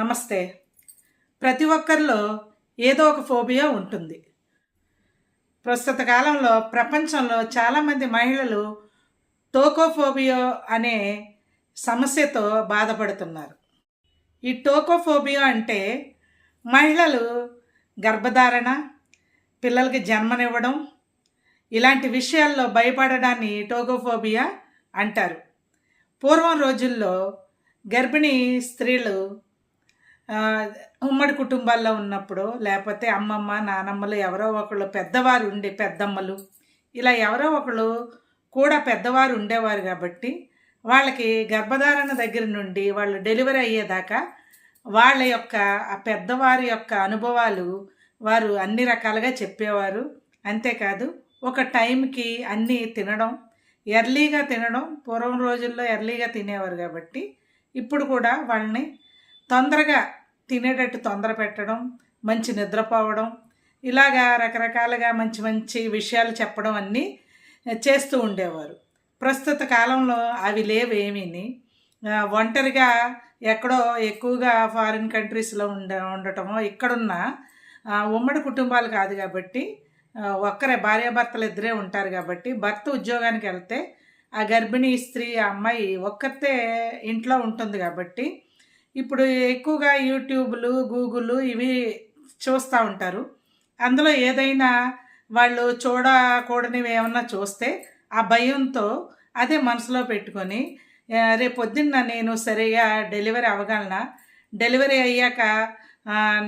నమస్తే. ప్రతి ఒక్కరిలో ఏదో ఒక ఫోబియా ఉంటుంది. ప్రస్తుత కాలంలో ప్రపంచంలో చాలామంది మహిళలు టోకోఫోబియా అనే సమస్యతో బాధపడుతున్నారు. ఈ టోకోఫోబియా అంటే మహిళలు గర్భధారణ, పిల్లలకి జన్మనివ్వడం ఇలాంటి విషయాల్లో భయపడడాన్ని టోకోఫోబియా అంటారు. పూర్వం రోజుల్లో గర్భిణీ స్త్రీలు ఉమ్మడి కుటుంబాల్లో ఉన్నప్పుడు, లేకపోతే అమ్మమ్మ నానమ్మలు ఎవరో ఒకళ్ళు పెద్దవారు ఉండి, పెద్దమ్మలు ఇలా ఎవరో ఒకళ్ళు కూడా పెద్దవారు ఉండేవారు కాబట్టి వాళ్ళకి గర్భధారణ దగ్గర నుండి వాళ్ళు డెలివరీ అయ్యేదాకా వాళ్ళ యొక్క ఆ పెద్దవారి యొక్క అనుభవాలు వారు అన్ని రకాలుగా చెప్పేవారు. అంతేకాదు ఒక టైంకి అన్నీ తినడం, ఎర్లీగా తినడం, పూర్వం రోజుల్లో ఎర్లీగా తినేవారు కాబట్టి ఇప్పుడు కూడా వాళ్ళని తొందరగా తినేటట్టు తొందర పెట్టడం, మంచి నిద్రపోవడం, ఇలాగా రకరకాలుగా మంచి మంచి విషయాలు చెప్పడం అన్నీ చేస్తూ ఉండేవారు. ప్రస్తుత కాలంలో అవి లేవేమీని. ఒంటరిగా ఎక్కడో ఎక్కువగా ఫారిన్ కంట్రీస్లో ఉండటమో, ఇక్కడున్న ఉమ్మడి కుటుంబాలు కాదు కాబట్టి ఒక్కరే భార్యాభర్తలు ఇద్దరే ఉంటారు కాబట్టి భర్త ఉద్యోగానికి వెళ్తే ఆ గర్భిణీ స్త్రీ ఆ అమ్మాయి ఒక్కతే ఇంట్లో ఉంటుంది కాబట్టి ఇప్పుడు ఎక్కువగా యూట్యూబ్లు, గూగుల్ ఇవి చూస్తూ ఉంటారు. అందులో ఏదైనా వాళ్ళు చూడకూడనివి ఏమన్నా చూస్తే ఆ భయంతో అదే మనసులో పెట్టుకొని రేపొద్దున్న నేను సరిగా డెలివరీ అవ్వగలనా, డెలివరీ అయ్యాక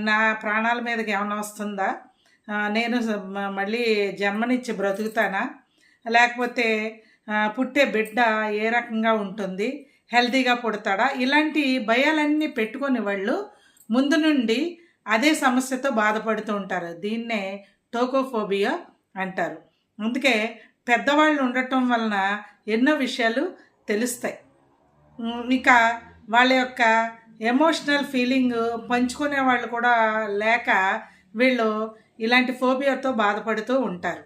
నా ప్రాణాల మీదకి ఏమైనా వస్తుందా, నేను మళ్ళీ జన్మనిచ్చి బ్రతుకుతానా, లేకపోతే పుట్టే బిడ్డ ఏ రకంగా ఉంటుంది, హెల్తీగా పుడతాడా, ఇలాంటి భయాలన్నీ పెట్టుకొని వాళ్ళు ముందు నుండి అదే సమస్యతో బాధపడుతూ ఉంటారు. దీన్నే టోకోఫోబియా అంటారు. అందుకే పెద్దవాళ్ళు ఉండటం వలన ఎన్నో విషయాలు తెలుస్తాయి. ఇక వాళ్ళ యొక్క ఎమోషనల్ ఫీలింగ్ పంచుకునే వాళ్ళు కూడా లేక వీళ్ళు ఇలాంటి ఫోబియాతో బాధపడుతూ ఉంటారు.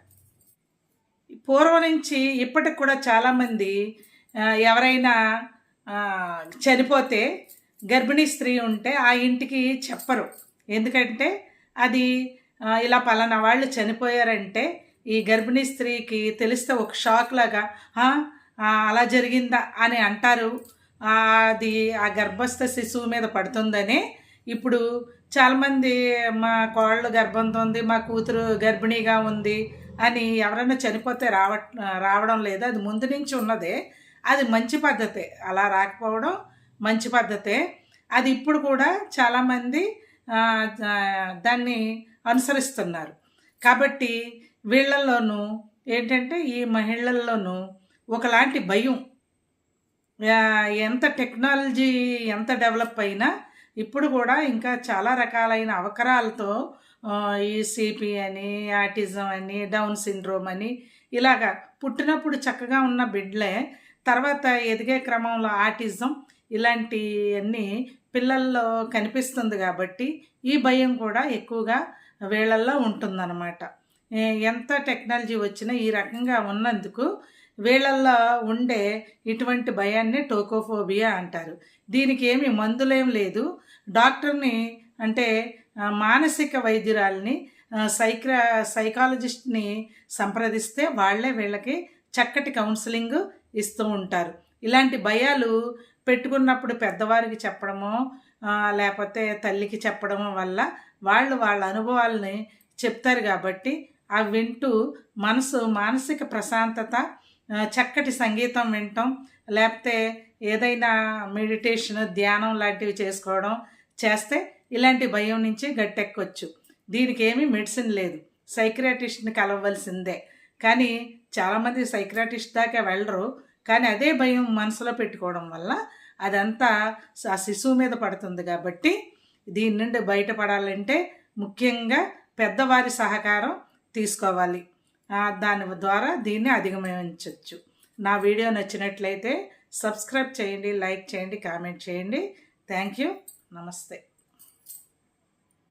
పూర్వం నుంచి ఇప్పటికి కూడా చాలామంది ఎవరైనా చనిపోతే గర్భిణీ స్త్రీ ఉంటే ఆ ఇంటికి చెప్పరు. ఎందుకంటే అది ఇలా పలానా వాళ్ళు చనిపోయారంటే ఈ గర్భిణీ స్త్రీకి తెలిస్తే ఒక షాక్ లాగా అలా జరిగిందా అని అంటారు. అది ఆ గర్భస్థ శిశువు మీద పడుతుందనే ఇప్పుడు చాలామంది మా కోళ్ళు గర్భంతో ఉంది, మా కూతురు గర్భిణీగా ఉంది అని ఎవరైనా చనిపోతే రావడం లేదు. అది ముందు నుంచి ఉన్నదే, అది మంచి పద్ధతే. అలా రాకపోవడం మంచి పద్ధతే. అది ఇప్పుడు కూడా చాలామంది దాన్ని అనుసరిస్తున్నారు. కాబట్టి వీళ్ళల్లోనూ ఏంటంటే ఈ మహిళల్లోనూ ఒకలాంటి భయం. ఎంత టెక్నాలజీ ఎంత డెవలప్ అయినా ఇప్పుడు కూడా ఇంకా చాలా రకాలైన అవకరాలతో ఈసీపీ అని, ఆటిజం అని, డౌన్ సిండ్రోమ్ అని ఇలాగా పుట్టినప్పుడు చక్కగా ఉన్న బిడ్డలే తర్వాత ఎదిగే క్రమంలో ఆటిజం ఇలాంటివన్నీ పిల్లల్లో కనిపిస్తుంది కాబట్టి ఈ భయం కూడా ఎక్కువగా వీళ్ళల్లో ఉంటుందన్నమాట. ఎంత టెక్నాలజీ వచ్చినా ఈ రకంగా ఉన్నందుకు వీళ్ళల్లో ఉండే ఇటువంటి భయాన్ని టోకోఫోబియా అంటారు. దీనికి ఏమి మందులేం లేదు. డాక్టర్ని అంటే మానసిక వైద్యురాలని సైకాలజిస్ట్ని సంప్రదిస్తే వాళ్ళే వీళ్ళకి చక్కటి కౌన్సిలింగ్ ఇస్తూ ఉంటారు. ఇలాంటి భయాలు పెట్టుకున్నప్పుడు పెద్దవారికి చెప్పడమో లేకపోతే తల్లికి చెప్పడమో వల్ల వాళ్ళ అనుభవాలని చెప్తారు కాబట్టి అవి వింటూ మానసిక ప్రశాంతత, చక్కటి సంగీతం వినటం, లేకపోతే ఏదైనా మెడిటేషన్, ధ్యానం లాంటివి చేసుకోవడం చేస్తే ఇలాంటి భయం నుంచి గట్టెక్కొచ్చు. దీనికి ఏమీ మెడిసిన్ లేదు, సైకియాట్రిస్ట్ని కలవలసిందే. కానీ చాలామంది సైకియాట్రిస్ట్ దాకా వెళ్ళరు. కానీ అదే భయం మనసులో పెట్టుకోవడం వల్ల అదంతా ఆ శిశువు మీద పడుతుంది. కాబట్టి దీని నుండి బయటపడాలంటే ముఖ్యంగా పెద్దవారి సహకారం తీసుకోవాలి. దాని ద్వారా దీన్ని అధిగమించవచ్చు. నా వీడియో నచ్చినట్లయితే సబ్స్క్రైబ్ చేయండి, లైక్ చేయండి, కామెంట్ చేయండి. Thank you. నమస్తే.